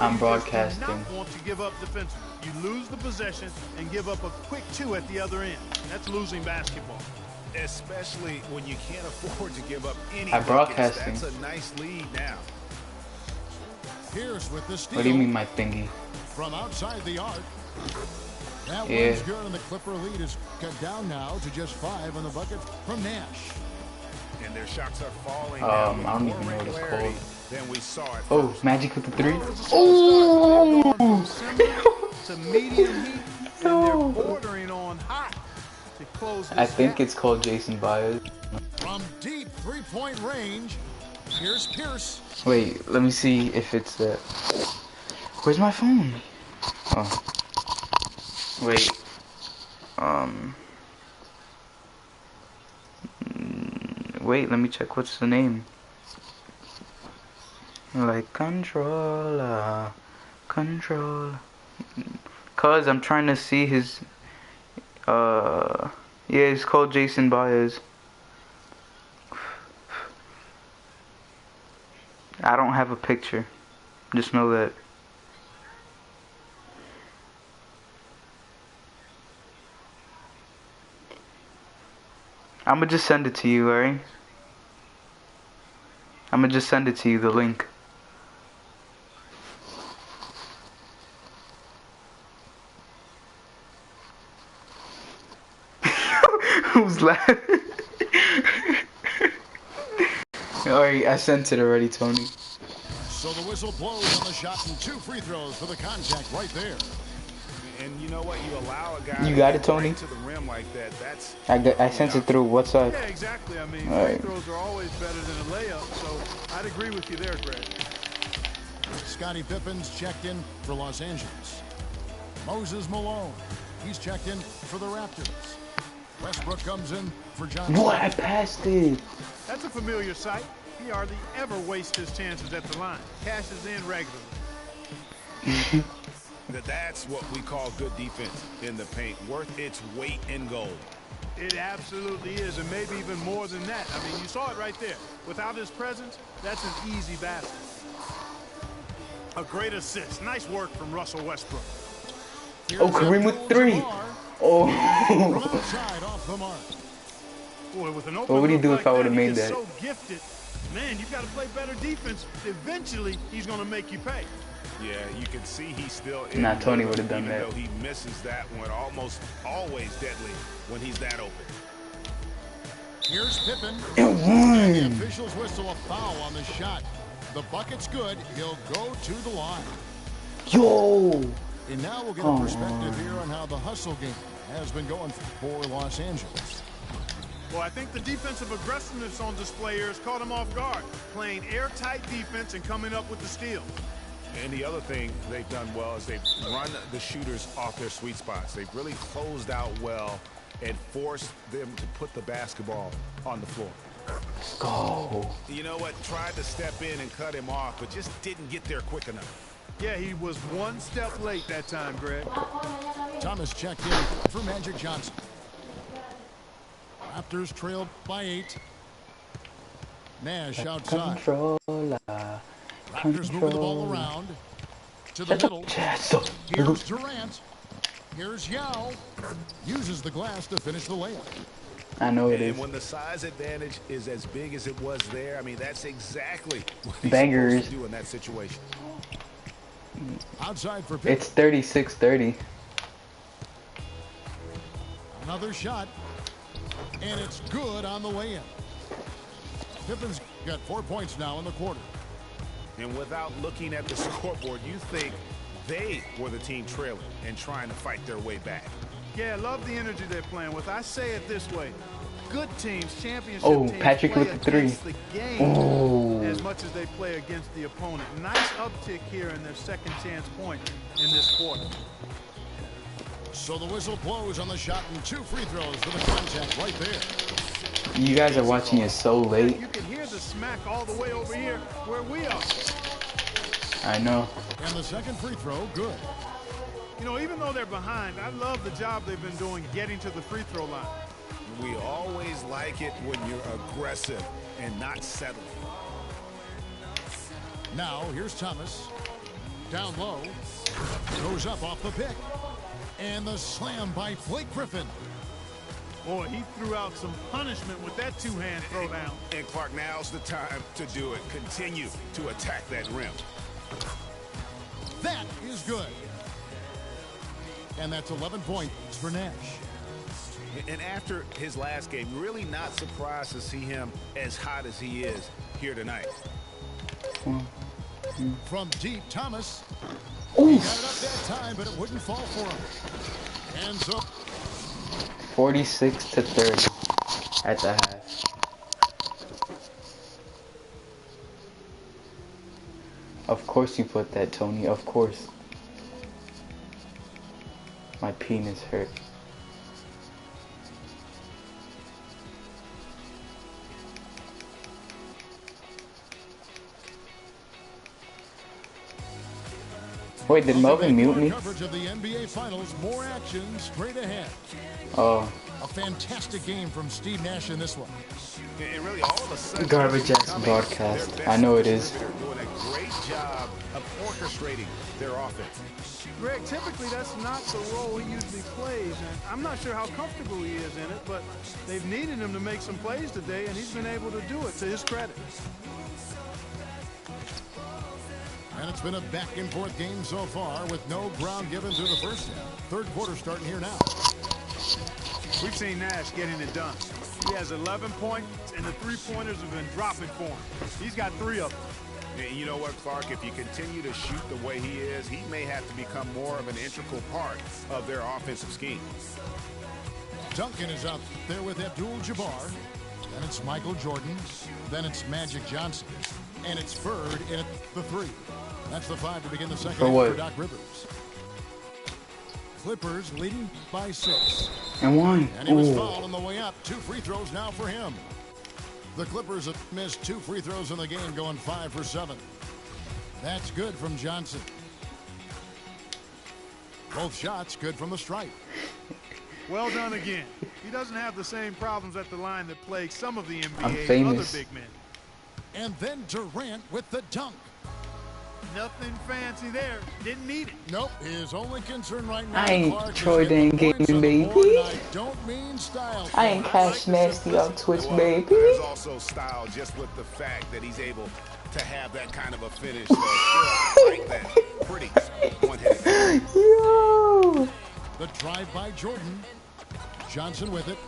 I'm broadcasting. Do not want to give up defensively. You lose the possession and give up a quick 2 at the other end. That's losing basketball. Especially when you can't afford to give up any I'm broadcasting. That's a nice lead now. Here's with the steal. What do you mean my thingy? From outside the arc. That yeah. one's good, and the Clipper lead is cut down now to just 5 on the bucket from Nash. And their shots are falling. I don't even know what it's called. Then we saw it. Oh, Magic with the 3. Oh! To medium heat, and they're bordering on hot to close this I think gap. it's called Jason Byers. From deep 3-point range, here's Pierce. Wait, let me see if it's that. Where's my phone? Oh. Wait. Wait, let me check what's the name. Like controller. Cause I'm trying to see his yeah, it's called Jason Byers. I don't have a picture. Just know that. I'ma just send it to you, alright? I'ma just send it to you, the link. Who's laughing? Alright, I sent it already, Tony. So the whistle blows on the shot and 2 free throws for the contact right there. And you know what? You allow a guy You got it, Tony? right to the rim like that. That's I sent it through WhatsApp. Yeah, exactly. I mean, All free right. throws are always better than a layup, so I'd agree with you there, Greg. Scottie Pippen's checked in for Los Angeles. Moses Malone, he's checked in for the Raptors. Westbrook comes in for John. What? I passed it. That's a familiar sight. He hardly ever wastes his chances at the line. Cashes in regularly. That's what we call good defense in the paint. Worth its weight in gold. It absolutely is, and maybe even more than that. I mean, you saw it right there. Without his presence, that's an easy basket. A great assist. Nice work from Russell Westbrook. Here's Oh, Kareem with 3. Oh. From outside off the mark. Boy, with an open What would he look do like if I would have he made is that? So gifted. Man, you've got to play better defense. Eventually, he's going to make you pay. Yeah, you can see he's still in. Nah, Tony would have done even that. Though he misses that one, almost always deadly when he's that open. Here's Pippen. It won. The officials whistle a foul on the shot. The bucket's good. He'll go to the line. Yo. And now we'll get a perspective here on how the hustle game has been going for Los Angeles. Well, I think the defensive aggressiveness on display here has caught him off guard. Playing airtight defense and coming up with the steal. And the other thing they've done well is they've run the shooters off their sweet spots. They've really closed out well and forced them to put the basketball on the floor. Let's go. You know what? Tried to step in and cut him off, but just didn't get there quick enough. Yeah, he was one step late that time, Greg. Thomas checked in for Magic Johnson. Raptors trailed by 8. Nash outside. Controller. Raptors moving the ball around to the middle. Here's Durant. Here's Yao. Uses the glass to finish the layup. I know it is. And when the size advantage is as big as it was there, I mean, that's exactly what he's Bangers. supposed to do in that situation. Outside for Pippen. It's 36-30. Another shot. And it's good on the way in. Pippen's got 4 points now in the quarter. And without looking at the scoreboard, you think they were the team trailing and trying to fight their way back. Yeah, I love the energy they're playing with. I say it this way. Good teams, championship teams, Patrick play with the 3. against the game as much as they play against the opponent. Nice uptick here in their second chance point in this quarter. So the whistle blows on the shot and 2 free throws for the contact right there. You guys are watching it so late. You can hear the smack all the way over here where we are. I know. And the second free throw, good. You know, even though they're behind, I love the job they've been doing getting to the free throw line. We always like it when you're aggressive and not settling. Now, here's Thomas. Down low. Goes up off the pick. And the slam by Blake Griffin. Boy, he threw out some punishment with that two-hand throwdown. And Clark, now's the time to do it. Continue to attack that rim. That is good. And that's 11 points for Nash. And after his last game, really not surprised to see him as hot as he is here tonight. From deep, Thomas. Oof. He got it up that time, but it wouldn't fall for him. And so 46 to 30 at the half. Of course you put that, Tony. Of course. My penis hurt. Wait, did Melvin mute me? Coverage of the NBA Finals, more action straight ahead. Oh. A fantastic game from Steve Nash in this one. And really, all of a sudden, Garbage ass broadcast. I know it is. They're doing a great job of orchestrating their offense. Greg, typically that's not the role he usually plays, and I'm not sure how comfortable he is in it, but they've needed him to make some plays today, and he's been able to do it, to his credit. And it's been a back-and-forth game so far with no ground given through the first half. Third quarter starting here now. We've seen Nash getting it done. He has 11 points, and the three-pointers have been dropping for him. He's got 3 of them. And you know what, Clark? If you continue to shoot the way he is, he may have to become more of an integral part of their offensive scheme. Duncan is up there with Abdul-Jabbar. Then it's Michael Jordan. Then it's Magic Johnson. And it's Ferd in at the 3. That's the 5 to begin the second half for Doc Rivers. Clippers leading by 6. And 1. And he was fouled on the way up. 2 free throws now for him. The Clippers have missed 2 free throws in the game, going 5 for 7. That's good from Johnson. Both shots good from the stripe. Well done again. He doesn't have the same problems at the line that plague some of the I'm NBA's famous. other big men. And then Durant with the dunk. Nothing fancy there. Didn't need it. Nope. His only concern right now, I ain't Clark, Troy is getting Dane points Gaming, on the baby. board, and I don't mean style. I ain't Cash Nasty on Twitch, Well, baby. there's also style just with the fact that he's able to have that kind of a finish. So I like that. Pretty one-handed. Yo. The drive by Jordan. Johnson with it.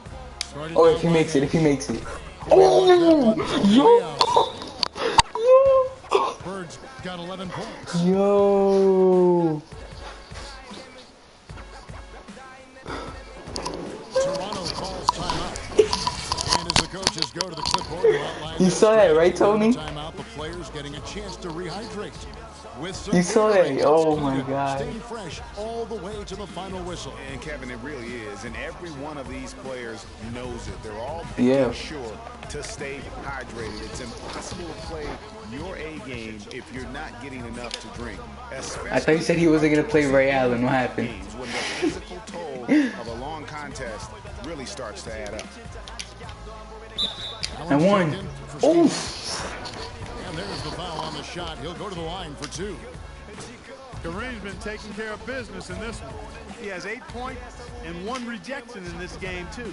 Started Oh, down if he by makes it, Nash. if he makes it. Oh, Yo. Bird's got 11 points. Yo. Toronto calls timeout. And as the coaches go to the clipboard to outline You their saw that, right, strategy, Tony? Timeout, the players getting a chance to rehydrate. With some You saw that? air Oh, raid, my God. Staying fresh all the way to the final whistle. And Kevin, it really is. And every one of these players knows it. They're all Yeah. making sure to stay hydrated. It's impossible to play your A game if you're not getting enough to drink. I thought you said he wasn't going to play Ray Allen. What happened? Games when the physical toll of a long contest really starts to add up. And 1. Oof. And there's the foul on the shot. He'll go to the line for 2. Kareem's been taking care of business in this one. He has 8 points and 1 rejection in this game, too.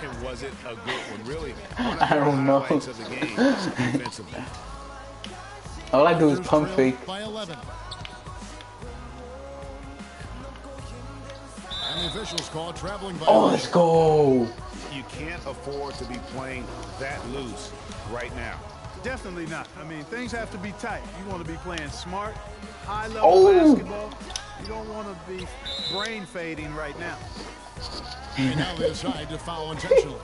And was it a good one? Really, one of I the don't know. highlights of the game defensively. All I do is Raptors pump trail fake. by 11. And the officials call traveling by Oh, let's go. You can't afford to be playing that loose right now. Definitely not. I mean, things have to be tight. You want to be playing smart, high-level Oh. basketball. You don't want to be brain fading right now. And now they decide to foul intentionally.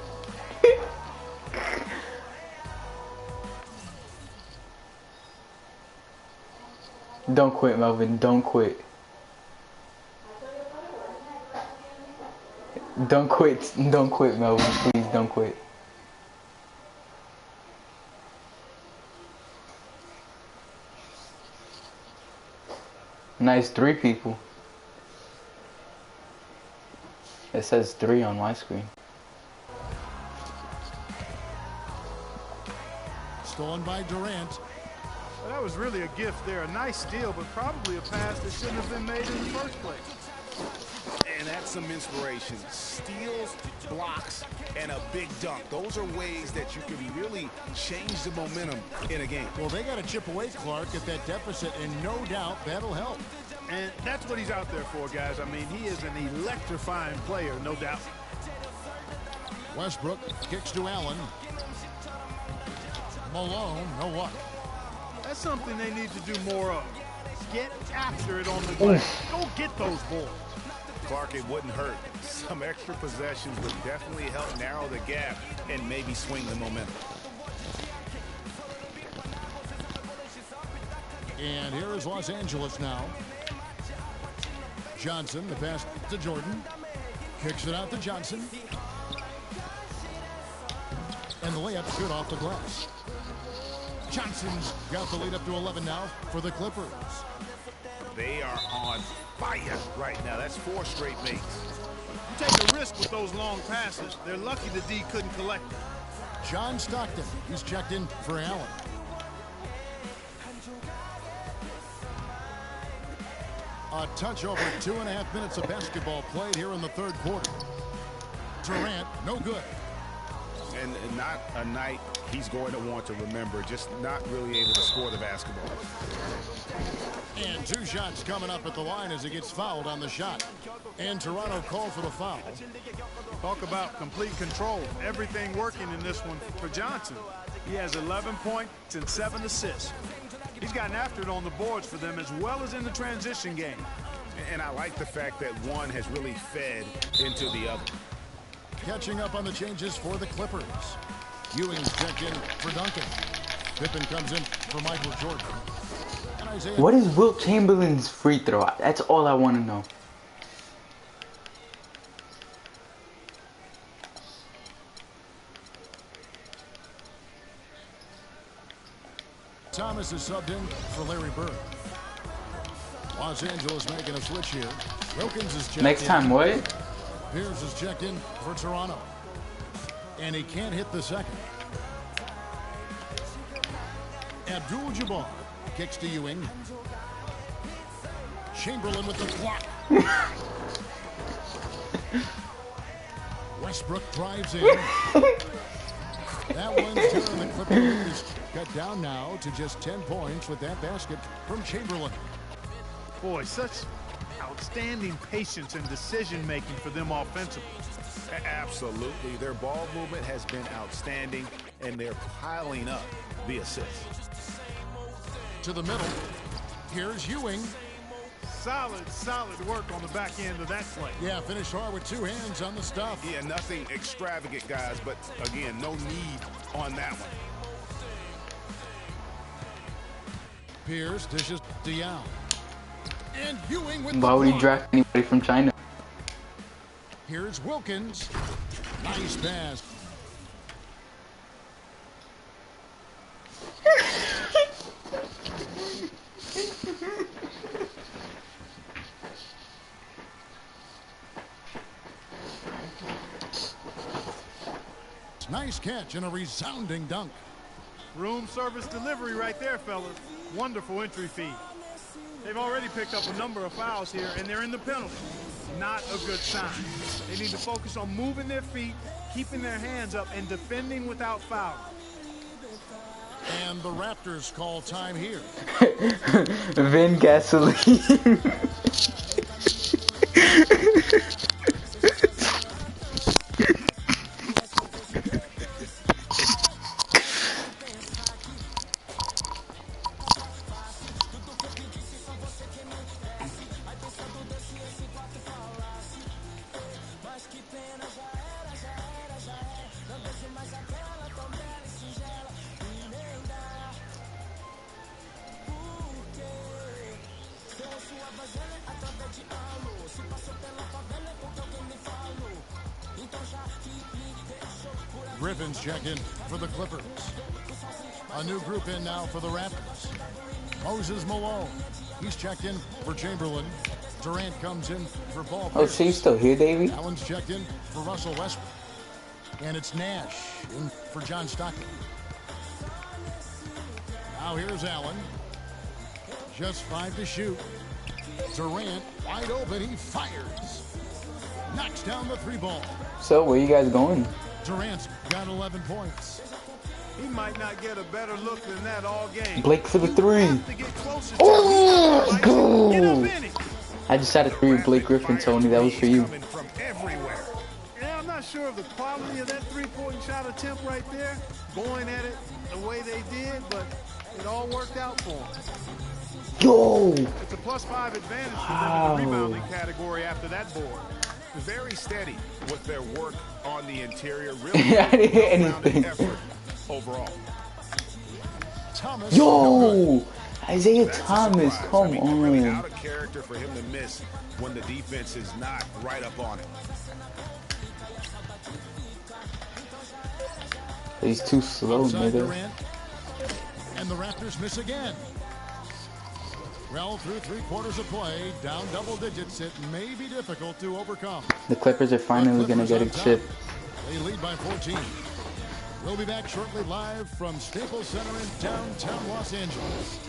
Don't quit, Melvin. Don't quit. Don't quit. Don't quit, Melvin. Please don't quit. Nice 3 people. It says 3 on my screen. Stolen by Durant. Well, that was really a gift there. A nice steal, but probably a pass that shouldn't have been made in the first place. And that's some inspiration. Steals, blocks, and a big dunk. Those are ways that you can really change the momentum in a game. Well, they got to chip away, Clark, at that deficit, and no doubt that'll help. And that's what he's out there for, guys. I mean, he is an electrifying player, no doubt. Westbrook kicks to Allen. Malone, no luck. That's something they need to do more of. Get after it on the glass. Go get those boards. Clark, it wouldn't hurt. Some extra possessions would definitely help narrow the gap and maybe swing the momentum. And here is Los Angeles now. Johnson, the pass to Jordan. Kicks it out to Johnson. And the layup good off the glass. Johnson's got the lead up to 11 now for the Clippers. They are on fire right now. That's 4 straight makes. You take a risk with those long passes. They're lucky the D couldn't collect them. John Stockton, he's checked in for Allen. A touch over 2.5 minutes of basketball played here in the third quarter. Durant, no good. And not a night he's going to want to remember, just not really able to score the basketball. And 2 shots coming up at the line as he gets fouled on the shot. And Toronto called for the foul. Talk about complete control. Everything working in this one for Johnson. He has 11 points and 7 assists. He's gotten after it on the boards for them as well as in the transition game. And I like the fact that one has really fed into the other. Catching up on the changes for the Clippers. Ewing's checked in for Duncan. Pippen comes in for Michael Jordan. And Isaiah. What is Wilt Chamberlain's free throw? That's all I want to know. Thomas is subbed in for Larry Bird. Los Angeles making a switch here. Wilkins is checked Next in. time, what? Pierce is checked in for Toronto. And he can't hit the second. Abdul-Jabbar kicks to Ewing. Chamberlain with the block. Westbrook drives in. That one's turn. The Clippers cut down now to just 10 points with that basket from Chamberlain. Boy, such outstanding patience and decision-making for them offensively. Absolutely. Their ball movement has been outstanding, and they're piling up the assists. To the middle. Here's Ewing. Solid work on the back end of that play. Yeah, finished hard with 2 hands on the stuff. Yeah, nothing extravagant, guys, but again, no need on that one. Pierce dishes to Yao. And Ewing with Why the would he block. draft anybody from China? Here's Wilkins. Nice pass. Nice catch and a resounding dunk. Room service delivery right there, fellas. Wonderful entry feed. They've already picked up a number of fouls here, and they're in the penalty. Not a good sign. They need to focus on moving their feet, keeping their hands up, and defending without fouling. And the Raptors call time here. Vin Gasoline. Griffin's check in for the Clippers. A new group in now for the Raptors. Moses Malone. He's checked in for Chamberlain. Durant comes in for Paul Oh, Pierce. so you still here, Davey? Allen's checked in for Russell Westbrook. And it's Nash in for John Stockton. Now here's Allen. Just 5 to shoot. Durant wide open. He fires. Knocks down the 3 ball. So, where you guys going? Durant's got 11 points. He might not get a better look than that all game. Blake for the 3. Have to get closer to Oh, him. let's go. Get up in it. I just had a 3 with Blake Griffin, Tony. That was for you. Coming from everywhere. Yeah, I'm not sure of the quality of that three-point shot attempt right there, going at it the way they did, but it all worked out for them. Yo! It's a +5 advantage for them in the rebounding category after that board. Very steady with their work on the interior. Really I didn't hit well-rounded anything. effort overall. Thomas. Yo! Isaiah That's a Thomas, surprise. come I mean, really on. out of character for him to miss when the defense is not right up on it. He's too slow, Outside nigga. Durant. And the Raptors miss again. Well, through 3 quarters of play, down double digits, it may be difficult to overcome. The Clippers are finally gonna get a chip. They lead by 14. We'll be back shortly live from Staples Center in downtown Los Angeles.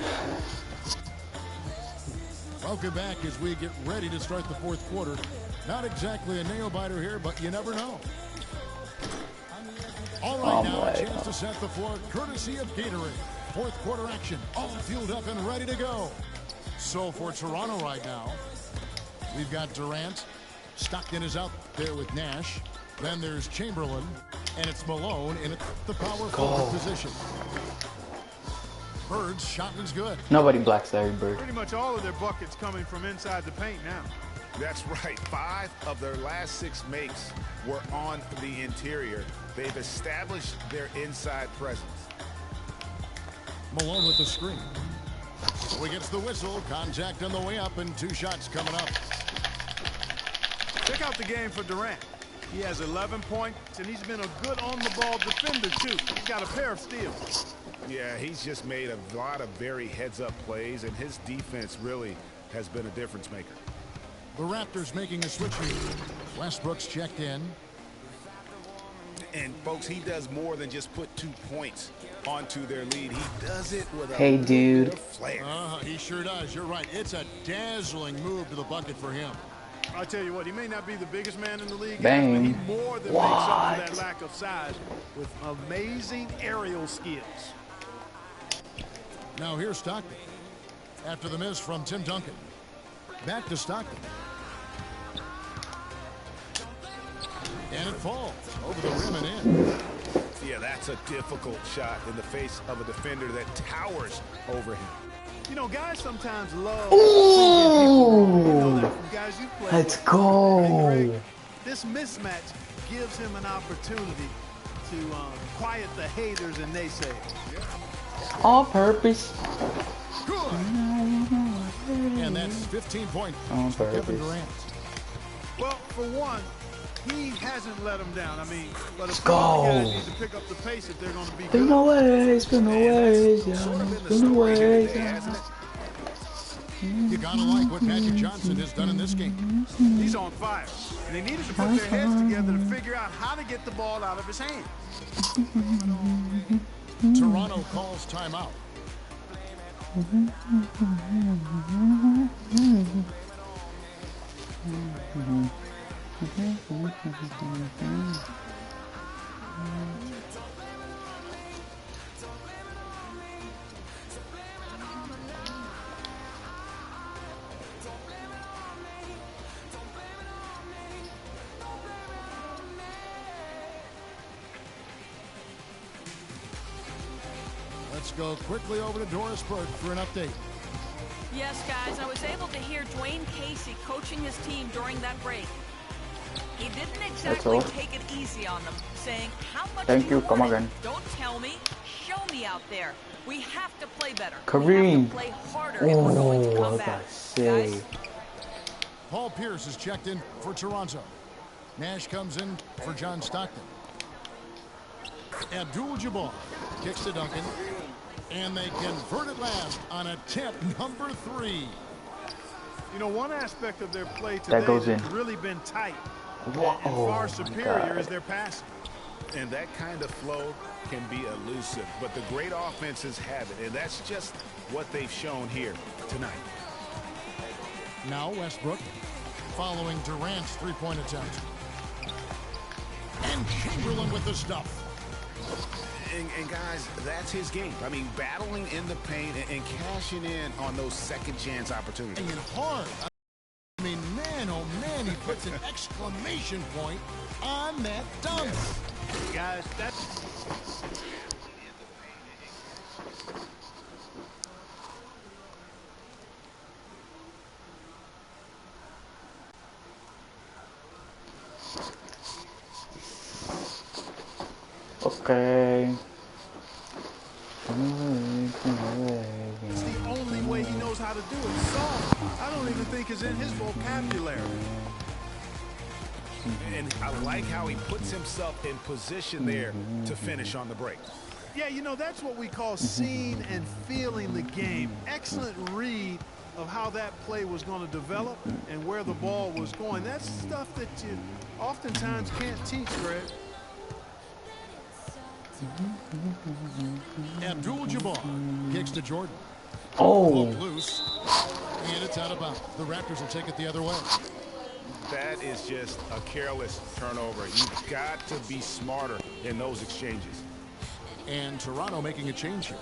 Welcome back as we get ready to start the 4th quarter. Not exactly a nail-biter here, but you never know. All right, now a chance to set the floor courtesy of Gatorade. 4th quarter action, all fueled up and ready to go. So for Toronto right now, we've got Durant. Stockton is out there with Nash. Then there's Chamberlain, and it's Malone in the power forward position. Bird's shot is good. Nobody blacks Larry Bird. Pretty much all of their buckets coming from inside the paint now. That's right. 5 of their last 6 makes were on the interior. They've established their inside presence. Malone with the screen. So he gets the whistle. Contact on the way up, and 2 shots coming up. Check out the game for Durant. He has 11 points, and he's been a good on-the-ball defender, too. He's got a pair of steals. Yeah, he's just made a lot of very heads-up plays, and his defense really has been a difference maker. The Raptors making a switch here. Westbrook's checked in. And, folks, he does more than just put 2 points onto their lead. He does it with a Hey, dude. bit of flair. He sure does. You're right. It's a dazzling move to the bucket for him. I'll tell you what, he may not be the biggest man in the league, Bang. but he more than makes up for that lack of size with amazing aerial skills. Now here's Stockton. After the miss from Tim Duncan. Back to Stockton. And it falls over the rim and in. Yeah, that's a difficult shot in the face of a defender that towers over him. You know, guys sometimes love Ooh. guys you play Let's with. go. This mismatch gives him an opportunity to quiet the haters and naysayers. All purpose. Good. And that's 15 points. On for Kevin purpose. Durant. Well, for one, he hasn't let him down. I mean, but Let's a few other go. guys need to pick up the pace if they're going to be There's good. no ways, there's no ways, yeah. Sort of been the There's no story here ways, today, yeah. hasn't it? You gotta like what Magic Johnson has done in this game. He's on fire. And they needed to put their heads together to figure out how to get the ball out of his hand. Toronto calls timeout. Let's go quickly over to Doris Burke for an update. Yes, guys, I was able to hear Dwayne Casey coaching his team during that break. He didn't exactly all. take it easy on them, saying, how much Thank do you, come want it? again. Don't tell me, show me out there. We have to play better. We Kareem. have to play harder if we're going to Oh, come what back. I say. Guys, Paul Pierce is checked in for Toronto. Nash comes in for John Stockton. Abdul-Jabbar kicks to Duncan. And they convert at last on attempt number 3. You know, one aspect of their play today That goes that's in. really been tight Whoa, and far my superior God. is their passing. And that kind of flow can be elusive, but the great offenses have it, and that's just what they've shown here tonight. Now Westbrook following Durant's three-point attempt. And Chamberlain with the stuff. And guys, that's his game. I mean, battling in the paint and cashing in on those second chance opportunities. And hard. I mean, man, oh man, he puts an exclamation point on that dunk. Guys, that's... Okay. It's the only way he knows how to do it. Soft. I don't even think it's in his vocabulary. And I like how he puts himself in position there to finish on the break. Yeah, you know, that's what we call seeing and feeling the game. Excellent read of how that play was going to develop and where the ball was going. That's stuff that you oftentimes can't teach, Greg. Abdul-Jabbar kicks to Jordan. Oh. Loose. And it's out of bounds. The Raptors will take it the other way. That is just a careless turnover. You've got to be smarter in those exchanges. And Toronto making a change here.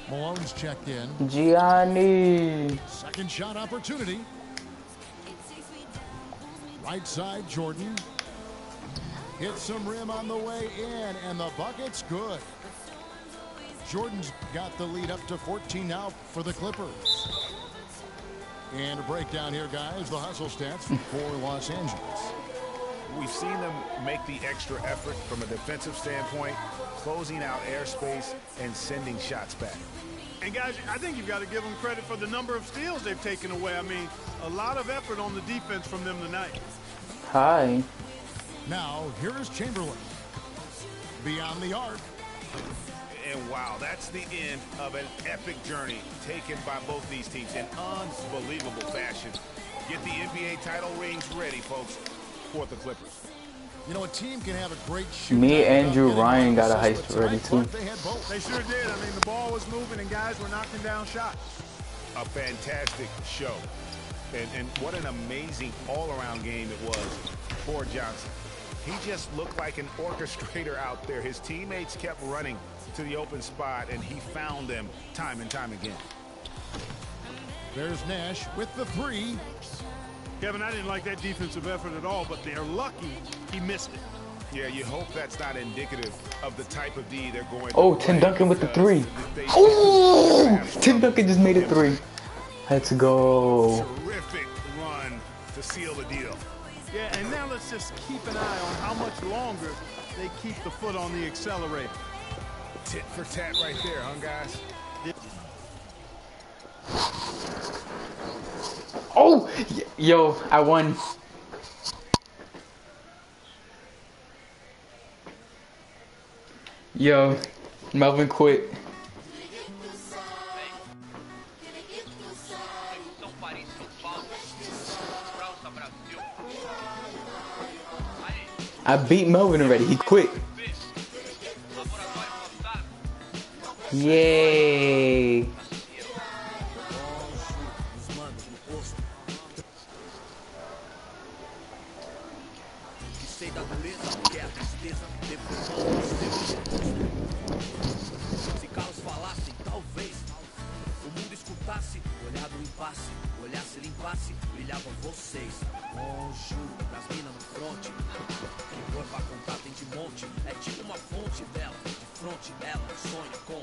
Malone's checked in. Gianni. Second shot opportunity. Right side, Jordan. Hits some rim on the way in, and the bucket's good. Jordan's got the lead up to 14 now for the Clippers. And a breakdown here, guys. The hustle stats for Los Angeles. We've seen them make the extra effort from a defensive standpoint, closing out airspace and sending shots back. And guys, I think you've got to give them credit for the number of steals they've taken away. I mean, a lot of effort on the defense from them tonight. Hi. Now, here is Chamberlain. Beyond the arc. And wow, that's the end of an epic journey taken by both these teams in unbelievable fashion. Get the NBA title rings ready, folks, for the Clippers. You know, a team can have a great shooting. Me and Andrew Ryan got a heist ready too. They sure did. I mean, the ball was moving and guys were knocking down shots. A fantastic show. And what an amazing all-around game it was for Johnson. He just looked like an orchestrator out there. His teammates kept running to the open spot, and he found them time and time again. There's Nash with the three. Kevin, I didn't like that defensive effort at all, but they're lucky he missed it. Yeah, you hope that's not indicative of the type of D they're going to Oh, play. Tim Duncan with the three. Oh, Tim Duncan just made it three. Let's go. Terrific run to seal the deal. Yeah, and now let's just keep an eye on how much longer they keep the foot on the accelerator. Tit for tat right there, huh, guys? Oh, yo, I won. Yo, Melvin quit. I beat Melvin already. He quit. Yay. Olhasse, limpasse, brilhava vocês. Juro, pras minas no fronte. Que for pra contar tem de monte. É tipo uma fonte dela. De fronte ela sonha com